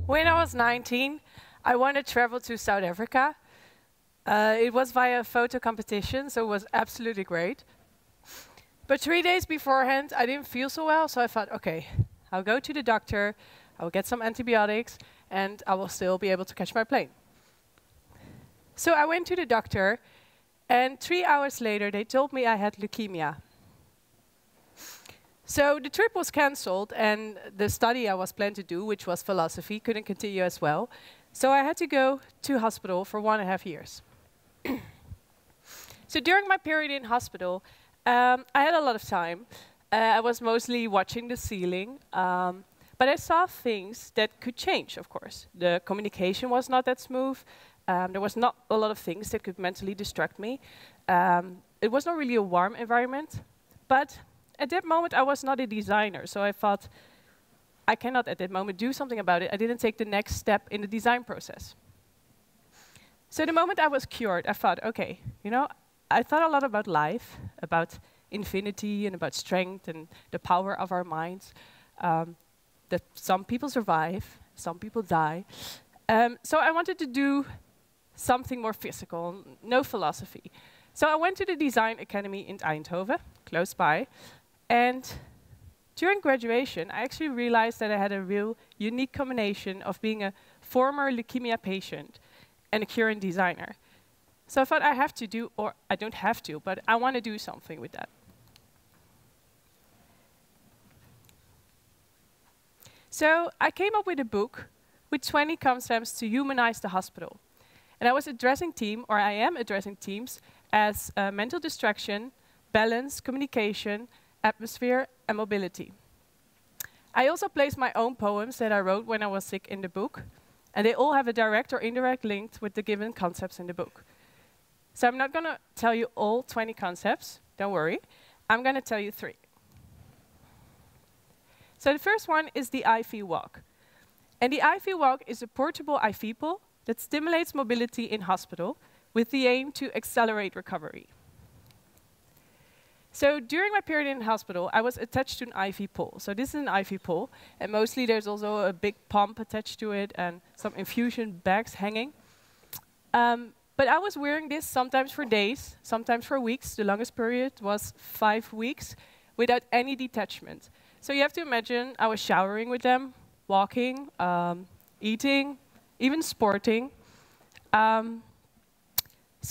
When I was 19, I wanted to travel to South Africa. It was via a photo competition, so it was absolutely great. But 3 days beforehand, I didn't feel so well, so I thought, okay, I'll go to the doctor, I'll get some antibiotics, and I will still be able to catch my plane. So I went to the doctor, and 3 hours later, they told me I had leukemia. So the trip was cancelled, and the study I was planned to do, which was philosophy, couldn't continue as well. So I had to go to hospital for 1.5 years. So during my period in hospital, I had a lot of time. I was mostly watching the ceiling, but I saw things that could change, of course. The communication was not that smooth. There was not a lot of things that could mentally distract me. It was not really a warm environment, but at that moment, I was not a designer, so I thought, I cannot at that moment do something about it. I didn't take the next step in the design process. So the moment I was cured, I thought, okay, you know, I thought a lot about life, about infinity and about strength and the power of our minds, that some people survive, some people die. So I wanted to do something more physical, no philosophy. So I went to the Design Academy in Eindhoven, close by. And during graduation, I actually realized that I had a real unique combination of being a former leukemia patient and a current designer. So I thought I have to do, or I don't have to, but I want to do something with that. So I came up with a book with 20 concepts to humanize the hospital. And I was addressing I am addressing teams as mental distraction, balance, communication, atmosphere, and mobility. I also placed my own poems that I wrote when I was sick in the book, and they all have a direct or indirect link with the given concepts in the book. So I'm not going to tell you all 20 concepts, don't worry. I'm going to tell you 3. So the first one is the IV walk. And the IV walk is a portable IV pole that stimulates mobility in hospital with the aim to accelerate recovery. So during my period in hospital, I was attached to an IV pole. So this is an IV pole, and mostly there's also a big pump attached to it and some infusion bags hanging. But I was wearing this sometimes for days, sometimes for weeks. The longest period was 5 weeks without any detachment. So you have to imagine I was showering with them, walking, eating, even sporting. So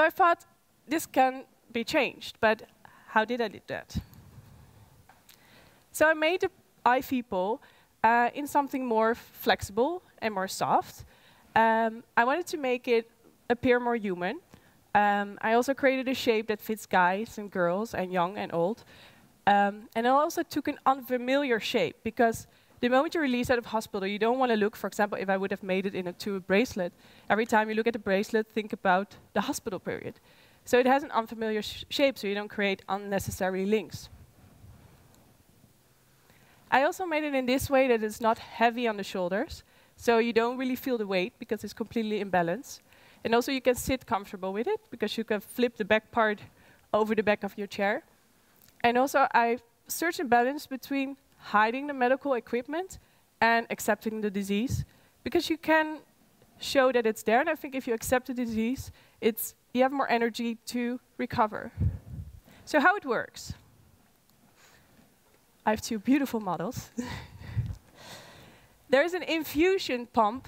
I thought this can be changed, but how did I do that? So I made the IV pole in something more flexible and more soft. I wanted to make it appear more human. I also created a shape that fits guys and girls and young and old. And I also took an unfamiliar shape because the moment you release out of hospital, you don't want to look, for example, if I would have made it into a bracelet, every time you look at the bracelet, think about the hospital period. So it has an unfamiliar shape, so you don't create unnecessary links. I also made it in this way that it's not heavy on the shoulders, so you don't really feel the weight because it's completely in balance. And also you can sit comfortable with it because you can flip the back part over the back of your chair. And also I searched a balance between hiding the medical equipment and accepting the disease, because you can show that it's there, and I think if you accept the disease, you have more energy to recover. So how it works. I have 2 beautiful models. There is an infusion pump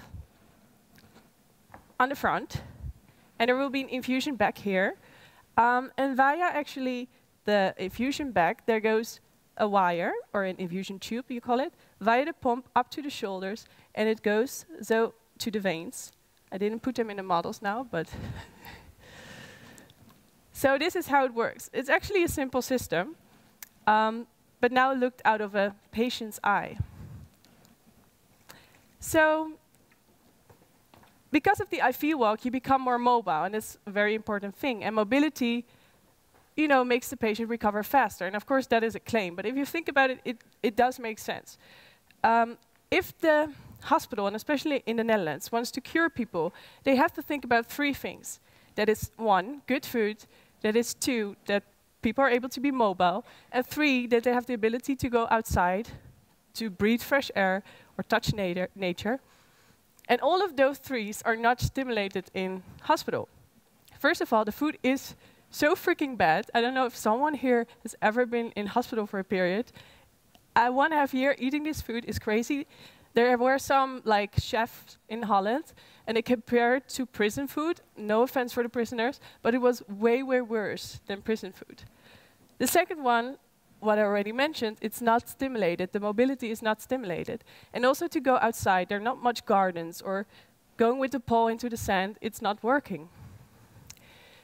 on the front, and there will be an infusion bag here. And via actually the infusion bag, there goes a wire, or an infusion tube, you call it, via the pump up to the shoulders, and it goes so to the veins. I didn't put them in the models now, but so this is how it works. It's actually a simple system, but now looked out of a patient's eye. So because of the IV walk, you become more mobile, and it's a very important thing. And mobility, you know, makes the patient recover faster. And of course, that is a claim. But if you think about it, it does make sense. If the hospital, and especially in the Netherlands, wants to cure people, they have to think about 3 things. That is 1, good food. That is 2, that people are able to be mobile. And 3, that they have the ability to go outside, to breathe fresh air, or touch nature. And all of those threes are not stimulated in hospital. First of all, the food is so freaking bad. I don't know if someone here has ever been in hospital for a period. 1.5 years eating this food is crazy. There were some like chefs in Holland, and they compared to prison food. No offense for the prisoners, but it was way, way worse than prison food. The second one, what I already mentioned, it's not stimulated. The mobility is not stimulated. And also to go outside, there are not much gardens, or going with the pole into the sand, it's not working.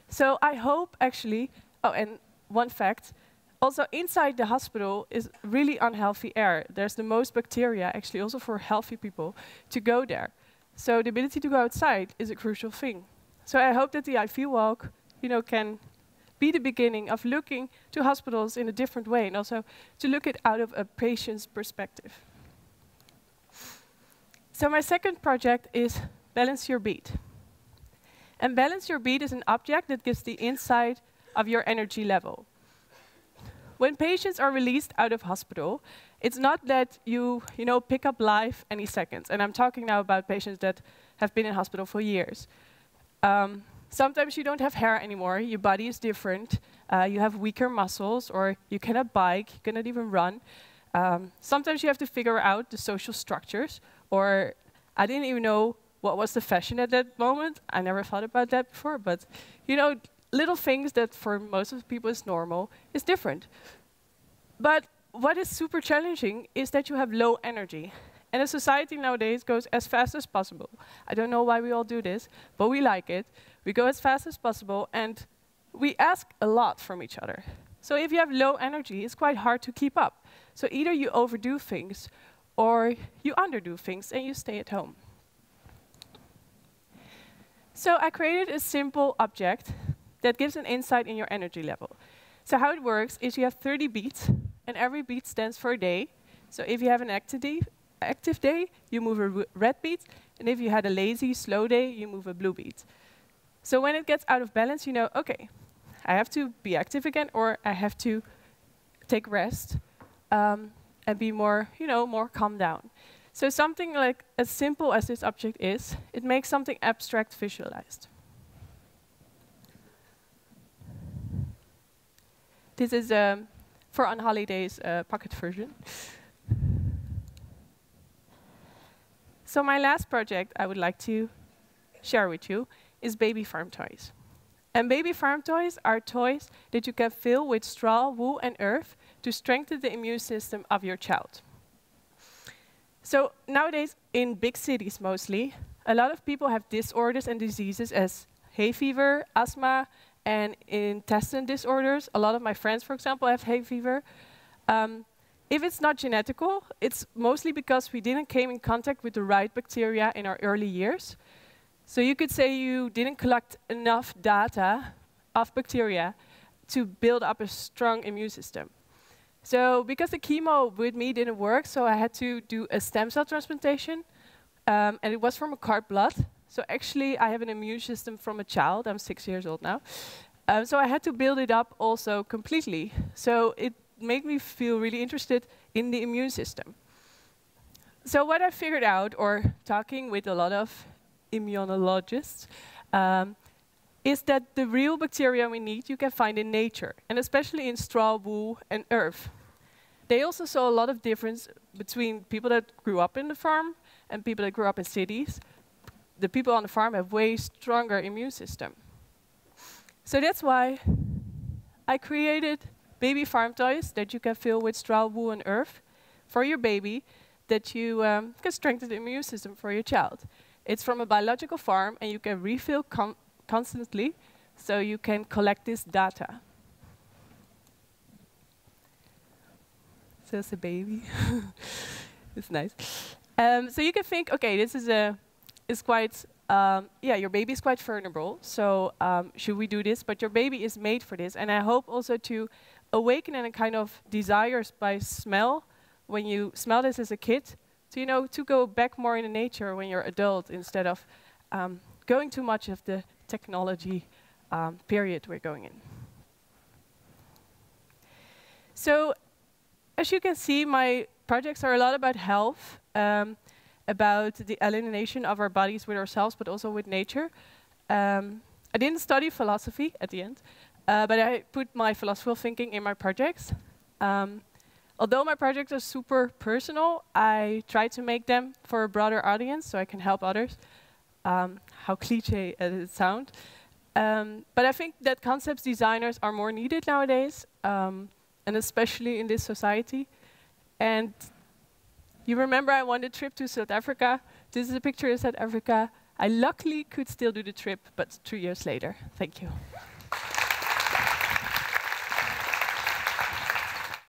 So I hope actually, oh, and one fact, also inside the hospital is really unhealthy air. There's the most bacteria, actually also for healthy people, to go there. So the ability to go outside is a crucial thing. So I hope that the IV walk, can be the beginning of looking to hospitals in a different way, and also to look at out of a patient's perspective. So my second project is Balance Your Beat. And Balance Your Beat is an object that gives the insight of your energy level. When patients are released out of hospital, it's not that you pick up life any seconds. And I'm talking now about patients that have been in hospital for years. Sometimes you don't have hair anymore, your body is different, you have weaker muscles, or you cannot bike, you cannot even run. Sometimes you have to figure out the social structures, or I didn't even know what was the fashion at that moment. I never thought about that before, but little things that for most of the people is normal is different. But what is super challenging is that you have low energy. And a society nowadays goes as fast as possible. I don't know why we all do this, but we like it. We go as fast as possible, and we ask a lot from each other. So if you have low energy, it's quite hard to keep up. So either you overdo things, or you underdo things, and you stay at home. So I created a simple object that gives an insight in your energy level. So how it works is you have 30 beats, and every beat stands for a day. So if you have an active day, you move a red beat, and if you had a lazy, slow day, you move a blue beat. So when it gets out of balance, you know, okay, I have to be active again, or I have to take rest and be more, more calm down. So something like as simple as this object is, it makes something abstract visualized. This is for on holidays pocket version. So my last project I would like to share with you is baby farm toys. And baby farm toys are toys that you can fill with straw, wool, and earth to strengthen the immune system of your child. So nowadays, in big cities mostly, a lot of people have disorders and diseases as hay fever, asthma, and intestine disorders. A lot of my friends, for example, have hay fever. If it's not genetical, it's mostly because we didn't come in contact with the right bacteria in our early years. So you could say you didn't collect enough data of bacteria to build up a strong immune system. So because the chemo with me didn't work, so I had to do a stem cell transplantation, and it was from a cord blood. So actually, I have an immune system from a child. I'm 6 years old now. So I had to build it up also completely. So it made me feel really interested in the immune system. So what I figured out, or talking with a lot of immunologists, is that the real bacteria we need you can find in nature, and especially in straw, wool, and earth. They also saw a lot of difference between people that grew up in the farm and people that grew up in cities. The people on the farm have way stronger immune system. So that's why I created baby farm toys that you can fill with straw, wool, and earth for your baby, that you can strengthen the immune system for your child. It's from a biological farm, and you can refill constantly, so you can collect this data. So it's a baby. It's nice. So you can think, okay, this is quite, your baby is quite vulnerable, so should we do this? But your baby is made for this, and I hope also to awaken a kind of desires by smell, when you smell this as a kid, to go back more in the nature when you're adult, instead of going too much of the technology period we're going in. So as you can see, my projects are a lot about health, about the alienation of our bodies with ourselves, but also with nature. I didn't study philosophy at the end, but I put my philosophical thinking in my projects. Although my projects are super personal, I try to make them for a broader audience so I can help others. How cliche as it sounds. But I think that concepts designers are more needed nowadays, and especially in this society. And you remember I won the trip to South Africa. This is a picture of South Africa. I luckily could still do the trip, but 3 years later. Thank you.